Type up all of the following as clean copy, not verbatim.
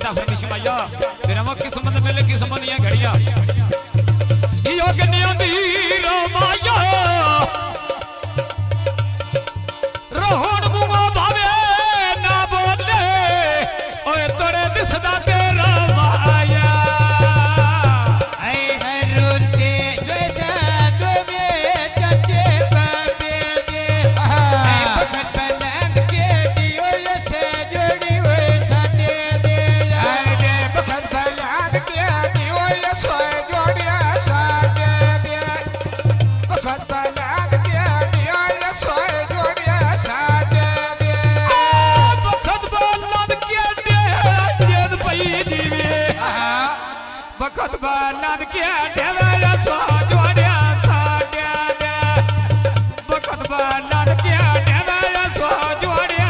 कायदा फरमाइश माया मेरा वो किस्मत मिले किस्मत नहीं घड़िया योग नियंदी रो माया रोहन बुआ भावे ना बोले ओए तोरे दिसदा तेरा माया बखत बालद के देवरा सो जोड़िया साड्या दे बखत बालद के देवरा सो जोड़िया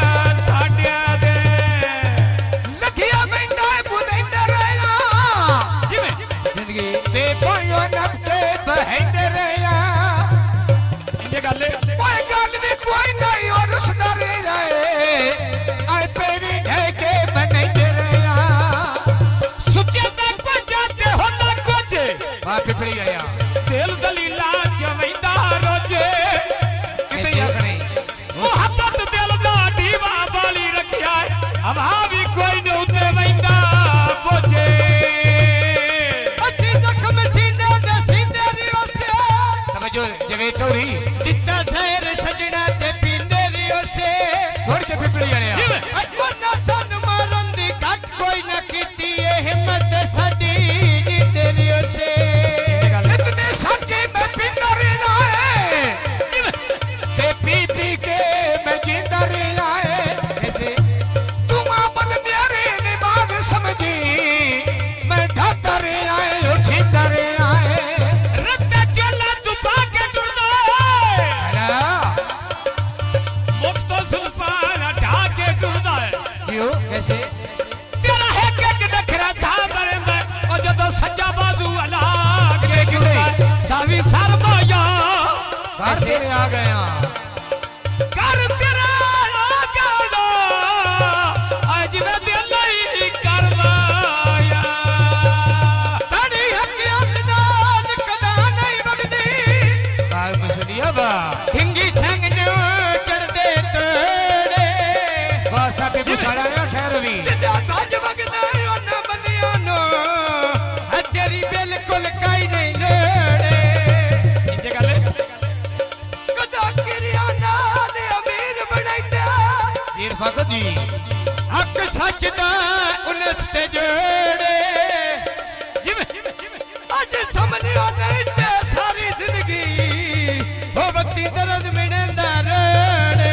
साड्या दे लखिया मैंने बुनेंदे रहया जिमे जिंदगी ते कोयो नफ्ते बहेंदे रहया ये गल भी कोई नहीं और उसदा रे जाए आए तेरी ढेके बनेंदे रहया सुचे पिपड़ी गया दिल दलीला जमैदा रोजे किते या करे मोहब्बत दिल दा दीवा बाली रखिया अब भी कोई न उते वैंदा बोझे असी जख्म सीने दे सीने रियो से समझो जवे टोरी जितना शहर सजना ते पींदे रियो से छोड़ के पिपड़ी गया अको ना सन मारन दी घट कोई न कीती ए हिम्मत साडी जीते रियो से सच्चे मैं पिंदा रहना है ते पी पी के मैं जिंदा रहना है ऐसे तुम अपन प्यारे निमाज समझी मैं ढाता रहना है उठीता रहना है रत्ता चला तू पाके टुरना है मुफ्तो सुल्फान ढाके टुरना है क्यों कैसे तेरा है के नखरा था बरंदा और जदों सज्जा बाजू वाला सावी सरमाया कैसे आ गया कर तेरा आ गया आज मैं दिल ही करवाया तड़ी हकियत नाल कदा नहीं बगदी काल मसलिया बा ढिंगी संग नु चढ़दे तोड़े वासा पे बुसाड़ा ठहरवी बाज वगदा ओना बंदियां नो तेरी बिल्कुल काई नहीं फकत जी हक सच दा उनस ते जोड़े जिमे आज समझियो नहीं ते सारी जिंदगी हो वक्ती दर्द मिलंदा रोड़े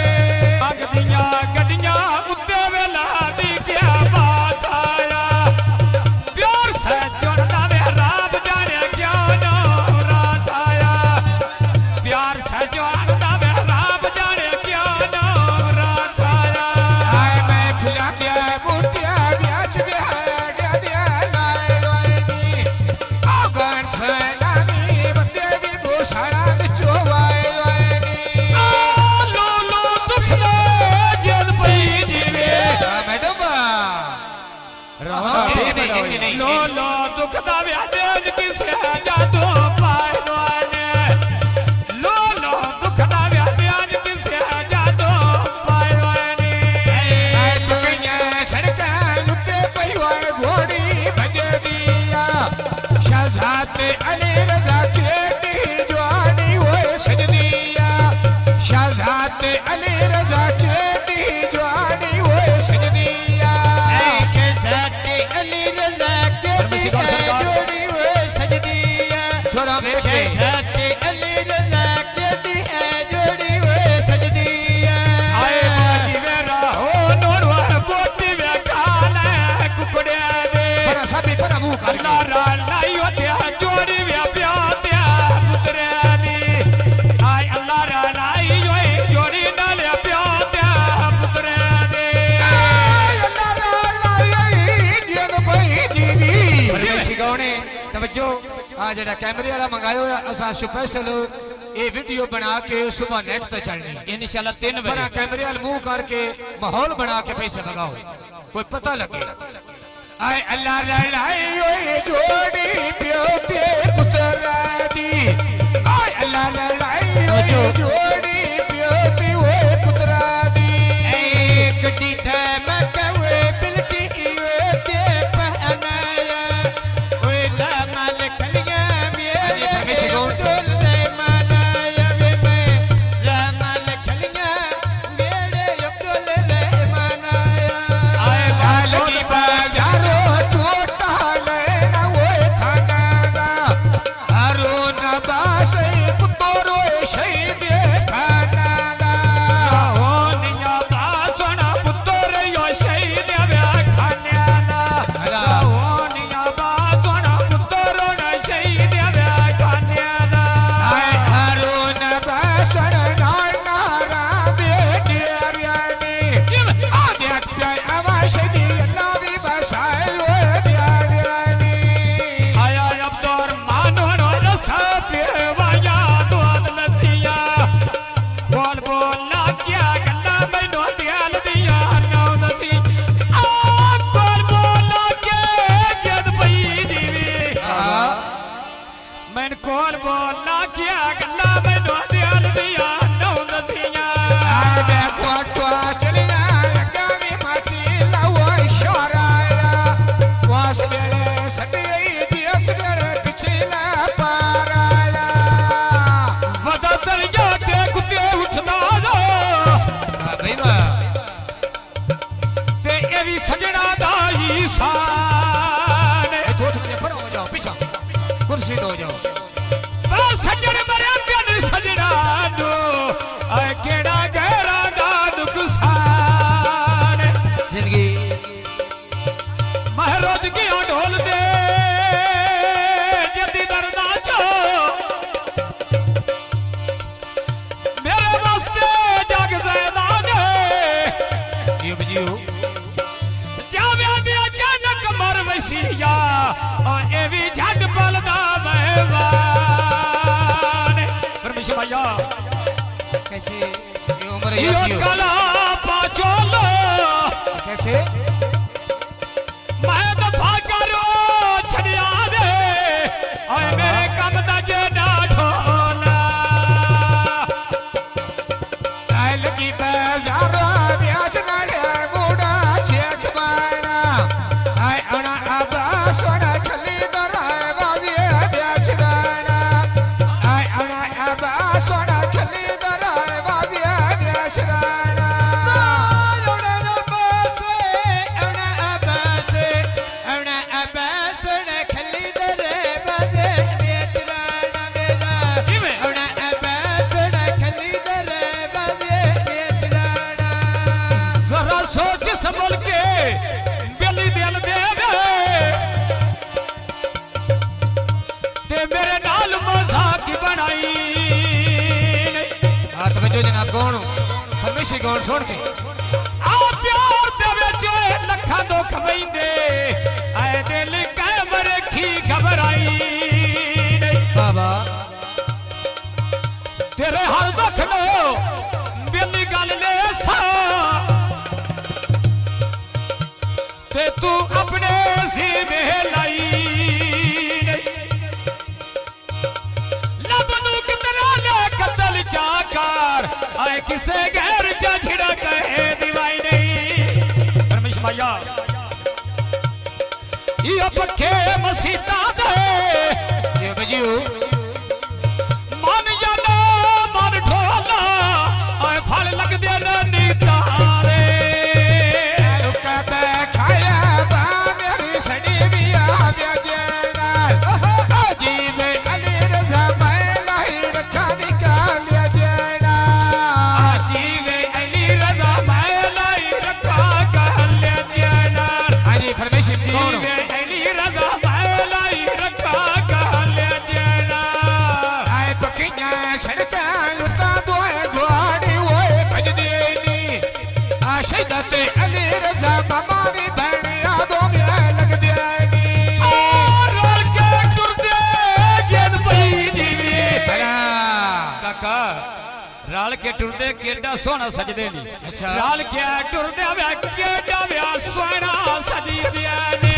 अगदियां गड्डियां उत्ते वेला दी क्या बात आया प्यार से जोड़दा वे रब जाने क्या नो रास आया प्यार से जोड़दा वे रब जाने क्या नो रास आया मुटिया ब्याच बिहार दिया नाय रोनी आगन छनानी बंदे भी भूषणा विचो वाय रोनी लो लो दुख दा जद पई जीवे मैडम रहा नहीं लो लो दुख दा व्याज किसे जादू पाए रोने लो लो दुख दा व्याज किसे जादू पाए रोने सड़का उत्ते पईवा घोड़ी भजे दिया शहजादे अली रजा केटी जवानी होए सजदिया शहजादे अली रजा केटी जवानी होए सजदिया शहजादे अली रजा केटी जवानी होए सजदिया छोरा शहजादे अली रजा केटी जोड़ी होए सजदिया आए बाजी वेरा हो नोरवा बोटी सभी पर मुंह कर नारा लाई होते जोड़ी वे प्याते पुत्रे दी आय अल्लाह रा लाई जोड़ी नाल प्याते पुत्रे दी आय अल्लाह रा लाई जन भाई दीदी परमेश गौने तवज्जो आ जेड़ा कैमरे वाला मंगायो असा स्पेशल ये वीडियो बना के सुबह नेट पे चढ़नी इंशाल्लाह 3 बजे कैमरे वाल मुंह करके माहौल बना के पैसे लगाओ कोई पता लगे आय अल्लाह लड़ाई ओए जोड़ी प्यो ते पुत्रा दी आय अल्लाह लड़ाई ओए जोड़ी प्यो ते ओए पुत्रा दी एक दी थे मैं कवे बिलकी ओए ते पहनाया ओए ला माल खलिया मेरे दुल रे मनाया वे मैं ला माल खलिया मेरे अब्दुल रे मनाया आय लाल की बाजारो टूटा लेना ओए थाना दा हरो नबासे पुत्रो शहीद खाना दा हो निया बासना पुत्रो यो शहीद खाना दा हो निया बासना पुत्रो न शहीद खाना दा आय हरो नबासना नाना रा बेटी यानी आदे प्या आवाशदी अल्लाह भी बसाए ओए यानी आया अब्दुर मानो रसा पे वाया दुआत लसिया बोल बोल ना क्या गल्ला मैनू दियाल दिया नौ दसी आ बोल बोल ना के जद पई दीवी मैं कोल बोल ना क्या गल्ला मैनू दियाल दिया नौ दसिया आ देखो तो चलिया गावी माटी लाओ इशाराया वास मेरे सदी दियस मेरे पिछला पाराया वदा तरिया ते कुत्ते उठदा लो भाई वाह ते ए भी सजना दा ही शान ए थोड़ा मुझे परो हो जाओ पीछा कुर्सी दो जाओ बस सजन मरे प्यान सजना नो आए केड़ा गहरा दा नुकसान जिंदगी महरोज की ढोल दे जल्दी दरदा चो मेरे वास्ते जग ज़ैदान ये बजियो जावे दे अचानक मर वसीया और ए भी झट पलदा मेहमान परमेश्वर भैया कैसे ये उम्र यो कला पाचोलो कैसे मैं दफा करो छड़िया दे और मेरे कम दा जेना ढोला आय लगी बाजारो ब्याज नाले बूढ़ा चेक बाना आय अना आबा सोना खली दराय बाजी ब्याज दाना आय अना आबा सोना खली दराय बाजी ब्याज दाना जरा सोच संभल के बेली दिल दे ते मेरे नाल मजाक बनाई हाँ तो जो जनाब कौन हमेशा कौन छोड़ के आ प्यार दे विच लखा दुख पैंदे आए दिल कैमर रखी घबराई बाबा तेरे हर दुख नो बेली गल ले सा ते तू अपने सी में लाई लब नू कितना ले कतल चाकर आए किसे गैर जझड़ा कहे दीवाई नहीं परमेश्वर भैया ये पखे मसीता दे ये बजियो मन जाना मन ढोला आए फल लग दे नी तारे रुका बे खाया बा मेरी सड़ी भी आ ब्याजना अजीब अली रजा मैं नहीं रखा निकाल देना अजीब अली रजा मैं लाई रखा कहल देना हाजी परमेश्वर जी कौन अजीब अली रजा मैं लाई रखा कहल देना आए तो किन्या सड़का उता दोए घोड़ी ओए भज देनी आशदते अली रजा बमानी बहन यादों में लग देनी और रोल के टुर दे जेद पई दीवी भला काका राल के टुरदे केड़ा सोना सजदे नी अच्छा राल के टुरदे वे केड़ा वे सोना सजी दिया ने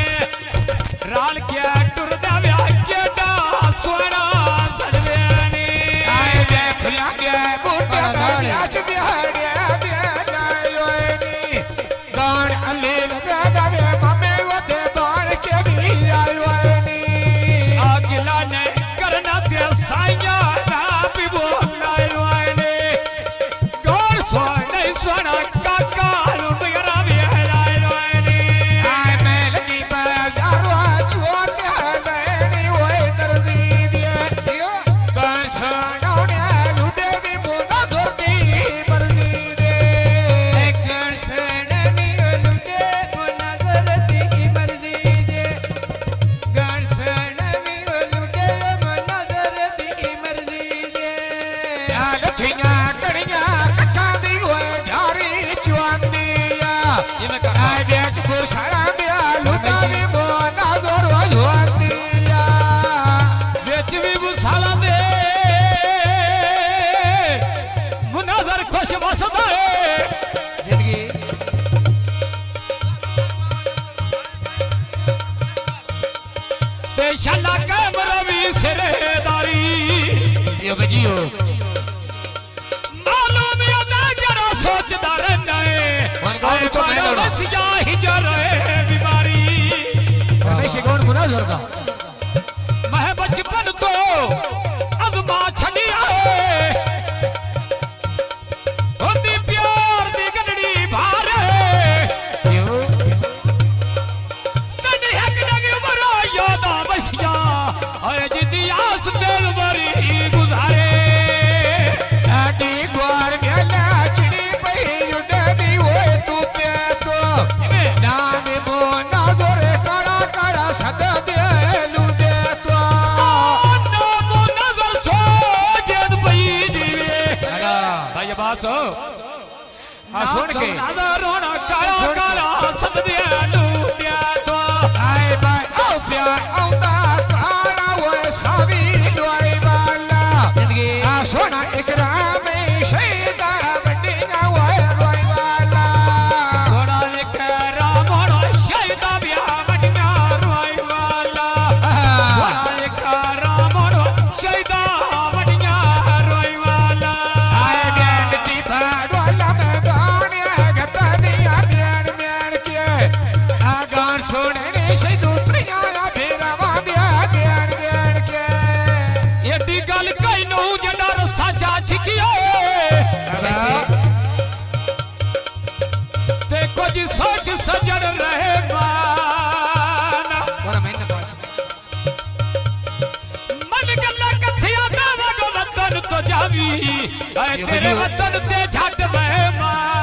भूषण दिया लुटावी मोना जोरो जोतिया बेच भी भूसाला दे मुनाजर खुश बसदा है जिंदगी शाला कैम रवि सिरेदारी यो बजियो मालूम या ना जरा सोचदा रहना है तो मैं लड़ा बसिया ही जा रहे बीमारी परमेश कौन मुनाजर का मैं बचपन तो अजमा छड़िया है होंदी प्यार दी गडड़ी भार है यो तनी हक लगे मरो यादा बसिया आए जिदी आस दिल बरी गुजारे आडी ग्वार में नाचनी पई उडनी ओए तू ते तो नाम मोना जोरे काड़ा काड़ा सद दे लुडे तो नाम नजर छो जद पई जीवे भाई बात हो आ सुन के रोना काला काला सद दे लुडिया तो आए बाय आओ प्यार आउंदा काड़ा ओए सावी डोई वाला जिंदगी आ सोना इकराम शहीदा बड्डीगा ओए डोई वाला सोना एक रामोनो शहीदा बिया बडिया रोई वाला सोना एक रामोनो शहीदा बडिया रोई वाला आए बैंड टी फाड़वाला मैदान है गता दिया बैन बैन के आ गान सुनने से दूतरिया फेरा वादिया बैन बैन के एडी गल कई नो जड़ा साचा छिकियो देखो जी सोच सजन रहे माना और मैंने पास मन गल्ला कथिया दावा गो वतन तो जावी ऐ तेरे वतन ते झट मेहमान